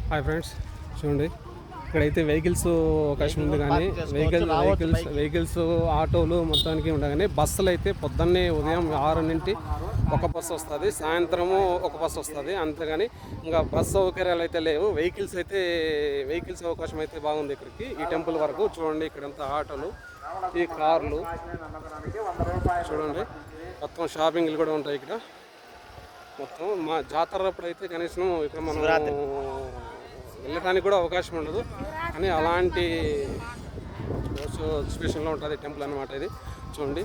Hi friends, చూడండి ఇక్కడైతే vehicles అవకాశం ఉంది, కానీ వెహికల్స్ ఆటోలు మొత్తానికి ఉండవు. కానీ బస్సులు అయితే పొద్దున్నే ఉదయం 6 నుండి ఒక బస్సు వస్తుంది, సాయంత్రము ఒక బస్సు వస్తుంది. అంతేగాని ఇంకా బస్ సౌకర్యాలు అయితే లేవు. వెహికల్స్ అవకాశం అయితే బాగుంది ఇక్కడికి, ఈ టెంపుల్ వరకు. చూడండి ఇక్కడంతా ఆటోలు, ఈ కార్లు చూడండి. మొత్తం షాపింగ్లు కూడా ఉంటాయి ఇక్కడ. మొత్తం మా జాతర అప్పుడు అయితే కనీసం ఇక్కడ మనం వెళ్ళడానికి కూడా అవకాశం ఉండదు, కానీ అలాంటి సిచ్యువేషన్లో ఉంటుంది టెంపుల్ అన్నమాట ఇది. చూడండి,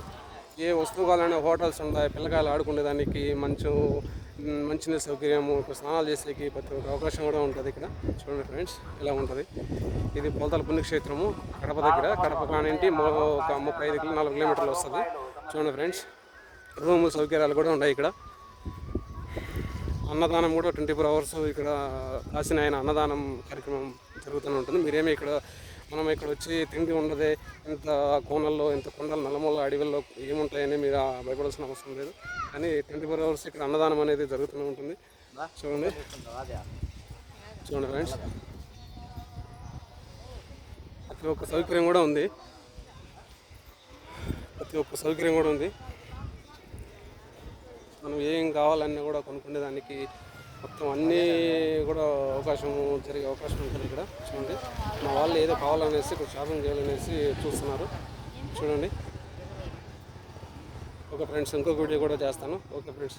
ఏ వస్తువు కావాలనే హోటల్స్ ఉంటాయి, పిల్లకాయలు ఆడుకునేదానికి మంచినీళ్ళ సౌకర్యము, స్నానాలు చేసేకి ప్రతి ఒక్క అవకాశం కూడా ఉంటుంది ఇక్కడ. చూడండి ఫ్రెండ్స్, ఇలా ఉంటుంది. ఇది పొలతల పుణ్యక్షేత్రము, కడప దగ్గర. కడప కానింటి ఒక 35-40 కిలోమీటర్లు వస్తుంది. చూడండి ఫ్రెండ్స్, రూము సౌకర్యాలు కూడా ఉన్నాయి ఇక్కడ. అన్నదానం కూడా 24 అవర్స్ ఇక్కడ కాసిన ఆయన అన్నదానం కార్యక్రమం జరుగుతూనే ఉంటుంది. మనం ఇక్కడ వచ్చి తిండి ఉండదే, ఇంత కోనల్లో, ఇంత కొండలు, నల్లమూల అడవుల్లో ఏముంటాయని మీరు భయపడాల్సిన అవసరం లేదు. కానీ 24 అవర్స్ ఇక్కడ అన్నదానం అనేది జరుగుతూనే ఉంటుంది. చూడండి ఫ్రెండ్స్, ప్రతి ఒక్క సౌకర్యం కూడా ఉంది. మనం ఏం కావాలన్నా కూడా కొనుక్కునేదానికి మొత్తం అన్నీ కూడా జరిగే అవకాశం ఉంటుంది ఇక్కడ. చూడండి, మా వాళ్ళు ఏదో కావాలనేసి ఇక్కడ షాపింగ్ చేయాలనేసి చూస్తున్నారు. చూడండి, ఓకే ఫ్రెండ్స్, ఇంకొక వీడియో కూడా చేస్తాను. Okay friends.